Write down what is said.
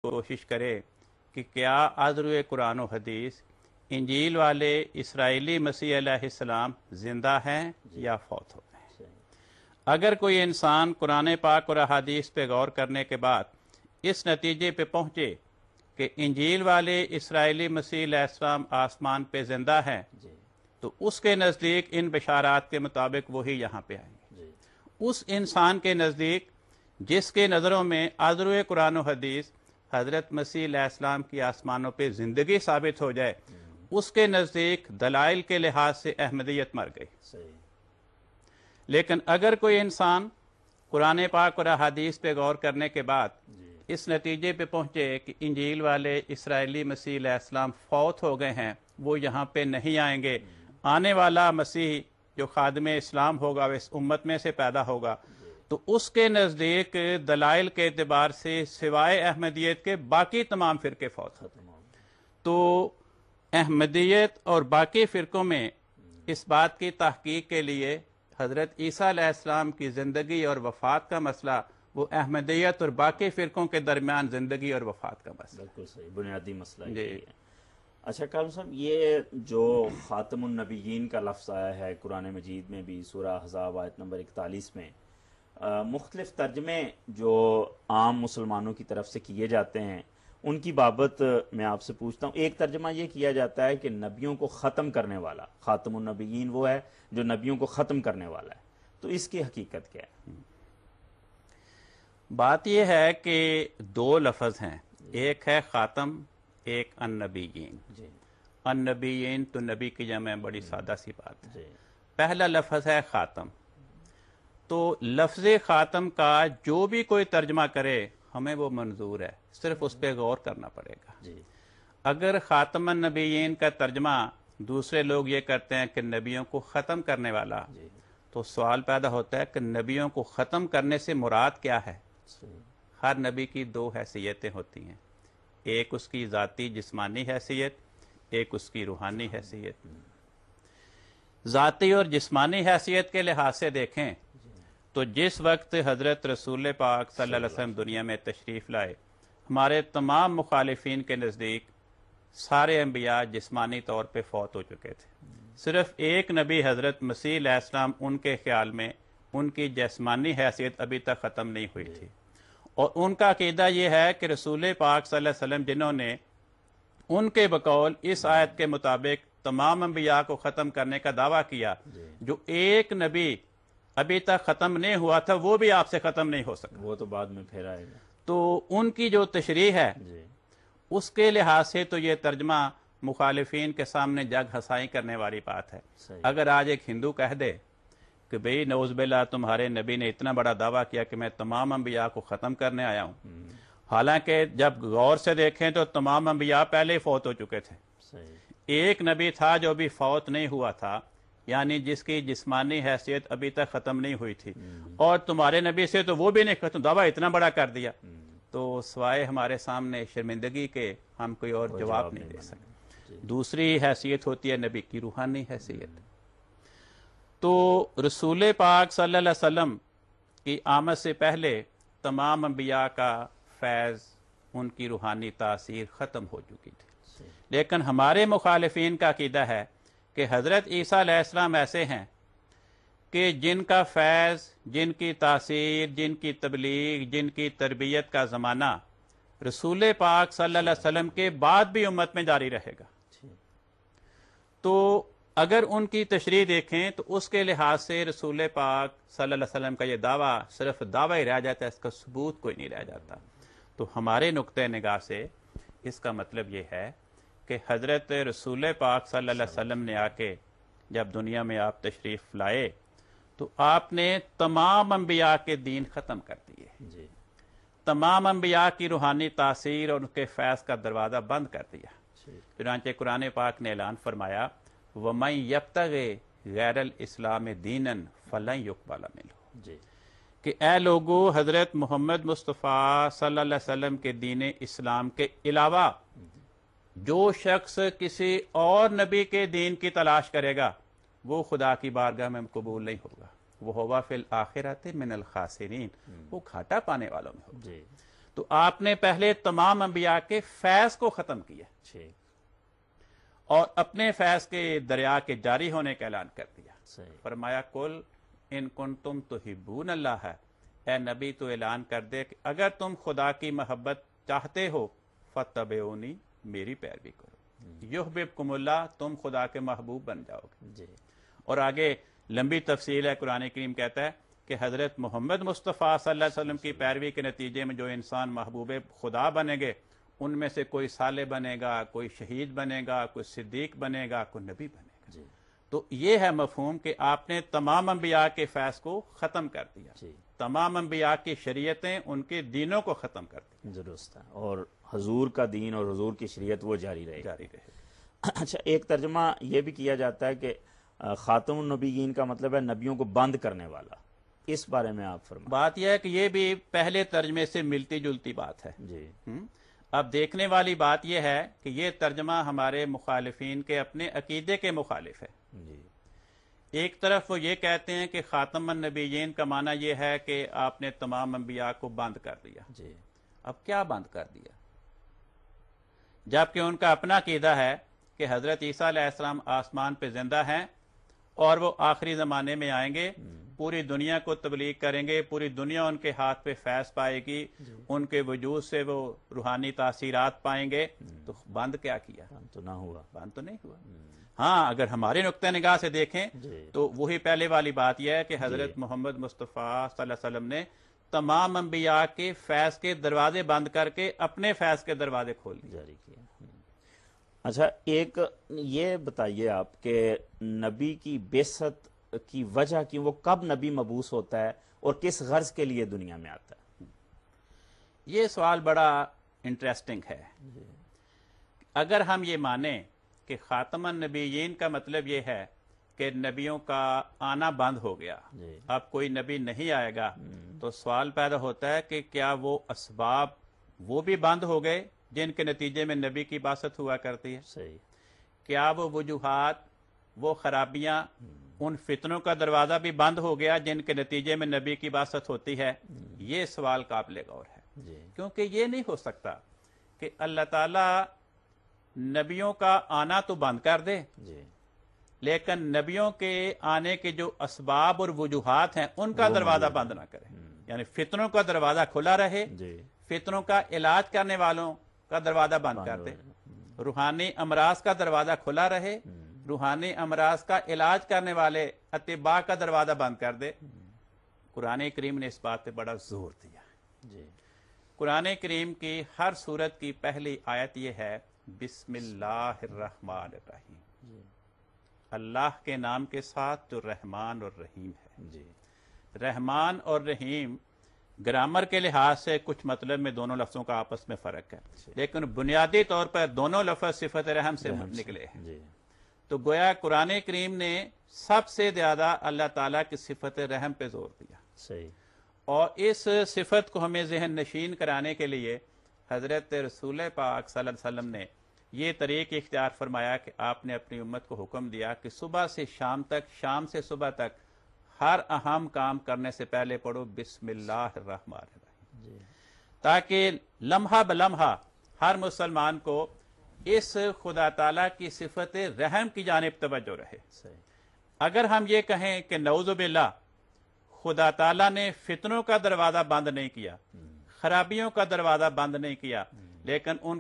کوشش کرے کہ کیا آذروئے قرآن و حدیث انجیل والے اسرائیلی مسیح علیہ السلام زندہ ہیں یا فوت ہو گئے ہیں۔ اگر کوئی انسان قرآن پاک اور احادیث پہ غور کرنے کے بعد اس نتیجے پہ پہنچے کہ انجیل والے اسرائیلی مسیح علیہ السلام آسمان پہ زندہ ہیں، تو اس کے نزدیک ان بشارات کے مطابق وہی یہاں پہ آئیں گے۔ اس انسان کے نزدیک جس کے نظروں میں آذروئے قرآن و حدیث حضرت مسیح علیہ السلام کی آسمانوں پہ زندگی ثابت ہو جائے، اس کے نزدیک دلائل کے لحاظ سے احمدیت مر گئی۔ لیکن اگر کوئی انسان قرآن پاک اور احادیث پہ غور کرنے کے بعد اس نتیجے پہ پہنچے کہ انجیل والے اسرائیلی مسیح علیہ السلام فوت ہو گئے ہیں، وہ یہاں پہ نہیں آئیں گے، آنے والا مسیح جو خادم اسلام ہوگا وہ اس امت میں سے پیدا ہوگا، تو اس کے نزدیک دلائل کے اعتبار سے سوائے احمدیت کے باقی تمام فرقے فوت ہوتے ہیں۔ تو احمدیت اور باقی فرقوں میں اس بات کی تحقیق کے لیے حضرت عیسیٰ علیہ السلام کی زندگی اور وفات کا مسئلہ وہ احمدیت اور باقی فرقوں کے درمیان زندگی اور وفات کا مسئلہ۔ بالکل صحیح، بنیادی مسئلہ یہ ہے۔ اچھا قاسم صاحب، یہ جو خاتم النبیین کا لفظ آیا ہے قرآن مجید میں بھی سورہ احزاب آیت نمبر 41 میں، مختلف ترجمے جو عام مسلمانوں کی طرف سے کیے جاتے ہیں ان کی بابت میں آپ سے پوچھتا ہوں۔ ایک ترجمہ یہ کیا جاتا ہے کہ نبیوں کو ختم کرنے والا، خاتم النبیین وہ ہے جو نبیوں کو ختم کرنے والا ہے، تو اس کی حقیقت کیا ہے؟ بات یہ ہے کہ دو لفظ ہیں، ایک ہے خاتم، ایک النبیین۔ النبیین تو نبی کی جمع ہے، بڑی سادہ سی بات ہے۔ پہلا لفظ ہے خاتم، تو لفظ خاتم کا جو بھی کوئی ترجمہ کرے ہمیں وہ منظور ہے، صرف اس پہ غور کرنا پڑے گا۔ اگر خاتم النبیین کا ترجمہ دوسرے لوگ یہ کرتے ہیں کہ نبیوں کو ختم کرنے والا، تو سوال پیدا ہوتا ہے کہ نبیوں کو ختم کرنے سے مراد کیا ہے؟ ہر نبی کی دو حیثیتیں ہوتی ہیں، ایک اس کی ذاتی جسمانی حیثیت، ایک اس کی روحانی حیثیت۔ ذاتی اور جسمانی حیثیت کے لحاظ سے دیکھیں تو جس وقت حضرت رسول پاک صلی اللہ علیہ وسلم دنیا میں تشریف لائے، ہمارے تمام مخالفین کے نزدیک سارے انبیاء جسمانی طور پہ فوت ہو چکے تھے، صرف ایک نبی حضرت مسیح علیہ السلام ان کے خیال میں ان کی جسمانی حیثیت ابھی تک ختم نہیں ہوئی تھی، اور ان کا عقیدہ یہ ہے کہ رسول پاک صلی اللہ علیہ وسلم جنہوں نے ان کے بقول اس آیت کے مطابق تمام انبیاء کو ختم کرنے کا دعویٰ کیا، جو ایک نبی ابھی تک ختم نہیں ہوا تھا وہ بھی آپ سے ختم نہیں ہو سکا، وہ تو بعد میں پھر آئے گا۔ تو ان کی جو تشریح ہے اس کے لحاظ سے تو یہ ترجمہ مخالفین کے سامنے جگ ہنسائی کرنے والی بات ہے۔ اگر آج ایک ہندو کہہ دے کہ بھئی نعوذ باللہ تمہارے نبی نے اتنا بڑا دعویٰ کیا کہ میں تمام انبیاء کو ختم کرنے آیا ہوں، حالانکہ جب غور سے دیکھیں تو تمام انبیاء پہلے ہی فوت ہو چکے تھے، ایک نبی تھا جو بھی فوت نہیں ہوا تھا، یعنی جس کی جسمانی حیثیت ابھی تک ختم نہیں ہوئی تھی، اور تمہارے نبی سے تو وہ بھی نہیں ختم، دعویٰ اتنا بڑا کر دیا، تو سوائے ہمارے سامنے شرمندگی کے ہم کوئی اور جواب نہیں دے سکتے۔ دوسری حیثیت ہوتی ہے نبی کی روحانی حیثیت۔ تو رسول پاک صلی اللہ علیہ وسلم کی آمد سے پہلے تمام انبیاء کا فیض، ان کی روحانی تاثیر ختم ہو چکی تھی، لیکن ہمارے مخالفین کا عقیدہ ہے کہ حضرت عیسیٰ علیہ السلام ایسے ہیں کہ جن کا فیض، جن کی تاثیر، جن کی تبلیغ، جن کی تربیت کا زمانہ رسول پاک صلی اللہ علیہ وسلم کے بعد بھی امت میں جاری رہے گا۔ تو اگر ان کی تشریح دیکھیں تو اس کے لحاظ سے رسول پاک صلی اللہ علیہ وسلم کا یہ دعویٰ صرف دعویٰ ہی رہ جاتا ہے، اس کا ثبوت کوئی نہیں رہ جاتا۔ تو ہمارے نقطۂ نگاہ سے اس کا مطلب یہ ہے کہ حضرت رسول پاک صلی اللہ علیہ وسلم نے آ کے جب دنیا میں آپ تشریف لائے تو آپ نے تمام انبیاء کے دین ختم کر دیے، تمام انبیاء کی روحانی تاثیر اور ان کے فیض کا دروازہ بند کر دیا۔ چنانچہ قرآن پاک نے اعلان فرمایا وَمَن يَبْتَغِ غَيْرَ الْإِسْلَامِ دِينًا فَلَن يُقْبَلَ مِنْهُ، کہ اے لوگو حضرت محمد مصطفیٰ صلی اللہ علیہ وسلم کے دین اسلام کے علاوہ جو شخص کسی اور نبی کے دین کی تلاش کرے گا وہ خدا کی بارگاہ میں قبول نہیں ہوگا، وہ ہوا فی الآخرۃ من الخاسرین، وہ گھاٹا پانے والوں میں ہوگا۔ تو آپ نے پہلے تمام انبیاء کے فیض کو ختم کیا اور اپنے فیض کے دریا کے جاری ہونے کا اعلان کر دیا. فرمایا کل ان کنتم تحبون اللہ ہے، اے نبی تو اعلان کر دے کہ اگر تم خدا کی محبت چاہتے ہو فاتبعونی، میری پیروی کرو، یحببکم اللہ، تم خدا کے محبوب بن جاؤ گے. اور آگے لمبی تفصیل ہے، قرآن کریم کہتا ہے کہ حضرت محمد مصطفیٰ صلی اللہ علیہ وسلم کی پیروی کے نتیجے میں جو انسان محبوب خدا بنے گے ان میں سے کوئی صالح بنے گا، کوئی شہید بنے گا، کوئی صدیق بنے گا، کوئی نبی بنے گا. تو یہ ہے مفہوم کہ آپ نے تمام انبیاء کے فیض کو ختم کر دیا، تمام انبیاء کی شریعتیں ان کے دینوں کو ختم کر دی. درست ہے، اور حضور کا دین اور حضور کی شریعت وہ جاری رہے. اچھا، ایک ترجمہ یہ بھی کیا جاتا ہے کہ خاتم النبیین کا مطلب ہے نبیوں کو بند کرنے والا، اس بارے میں آپ فرمائیں. بات یہ ہے کہ یہ بھی پہلے ترجمے سے ملتی جلتی بات ہے. اب دیکھنے والی بات یہ ہے کہ یہ ترجمہ ہمارے مخالفین کے اپنے عقیدے کے مخالف ہے. ایک طرف وہ یہ کہتے ہیں کہ خاتم النبیین کا معنی یہ ہے کہ آپ نے تمام انبیاء کو بند کر دیا. اب کیا بند کر دیا؟ جبکہ ان کا اپنا عقیدہ ہے کہ حضرت عیسیٰ علیہ السلام آسمان پہ زندہ ہیں اور وہ آخری زمانے میں آئیں گے، پوری دنیا کو تبلیغ کریں گے، پوری دنیا ان کے ہاتھ پہ فیض پائے گی، ان کے وجود سے وہ روحانی تاثیرات پائیں گے. تو بند کیا کیا؟ بند تو نہ ہوا، بند تو نہیں ہوا. ہاں، اگر ہمارے نقطہ نگاہ سے دیکھیں تو وہی پہلے والی بات یہ ہے کہ حضرت محمد مصطفیٰ صلی اللہ علیہ وسلم نے تمام انبیاء کے فیض کے دروازے بند کر کے اپنے فیض کے دروازے کھول دیے، جاری کیا. اچھا، ایک یہ بتائیے آپ کہ نبی کی بعثت کی وجہ کی، وہ کب نبی مبعوث ہوتا ہے اور کس غرض کے لیے دنیا میں آتا ہے؟ یہ سوال بڑا انٹرسٹنگ ہے. اگر ہم یہ مانیں کہ خاتم النبیین کا مطلب یہ ہے کہ نبیوں کا آنا بند ہو گیا، اب کوئی نبی نہیں آئے گا، تو سوال پیدا ہوتا ہے کہ کیا وہ اسباب وہ بھی بند ہو گئے جن کے نتیجے میں نبی کی بعثت ہوا کرتی ہے؟ کیا وہ وجوہات، وہ خرابیاں، ان فتنوں کا دروازہ بھی بند ہو گیا جن کے نتیجے میں نبی کی بعثت ہوتی ہے؟ یہ سوال قابل غور ہے. کیونکہ یہ نہیں ہو سکتا کہ اللہ تعالیٰ نبیوں کا آنا تو بند کر دے لیکن نبیوں کے آنے کے جو اسباب اور وجوہات ہیں ان کا دروازہ بند نہ کرے. یعنی فتنوں کا دروازہ کھلا رہے، فتنوں کا علاج کرنے والوں کا دروازہ بند کر دے، روحانی امراض کا دروازہ کھلا رہے، روحانی امراض کا علاج کرنے والے اطباء کا دروازہ بند کر دے. قرآن کریم نے اس بات پہ بڑا زور دیا. قرآن کریم کی ہر سورت کی پہلی آیت یہ ہے بسم اللہ الرحمن الرحیم، اللہ کے نام کے ساتھ جو رحمان اور رحیم ہے. رحمان اور رحیم گرامر کے لحاظ سے کچھ مطلب میں دونوں لفظوں کا آپس میں فرق ہے، لیکن بنیادی طور پر دونوں لفظ صفت رحم سے نکلے ہیں. تو گویا قرآن کریم نے سب سے زیادہ اللہ تعالیٰ کی صفت رحم پہ زور دیا. اور اس صفت کو ہمیں ذہن نشین کرانے کے لیے حضرت رسول پاک صلی اللہ علیہ وسلم نے یہ طریق اختیار فرمایا کہ آپ نے اپنی امت کو حکم دیا کہ صبح سے شام تک، شام سے صبح تک ہر اہم کام کرنے سے پہلے پڑھو بسم اللہ الرحمن الرحیم، تاکہ لمحہ بلمحہ ہر مسلمان کو اس خدا تعالیٰ کی صفت رحم کی جانب توجہ رہے. اگر ہم یہ کہیں کہ نعوذ باللہ خدا تعالیٰ نے فتنوں کا دروازہ بند نہیں کیا، خرابیوں کا دروازہ بند نہیں کیا، لیکن ان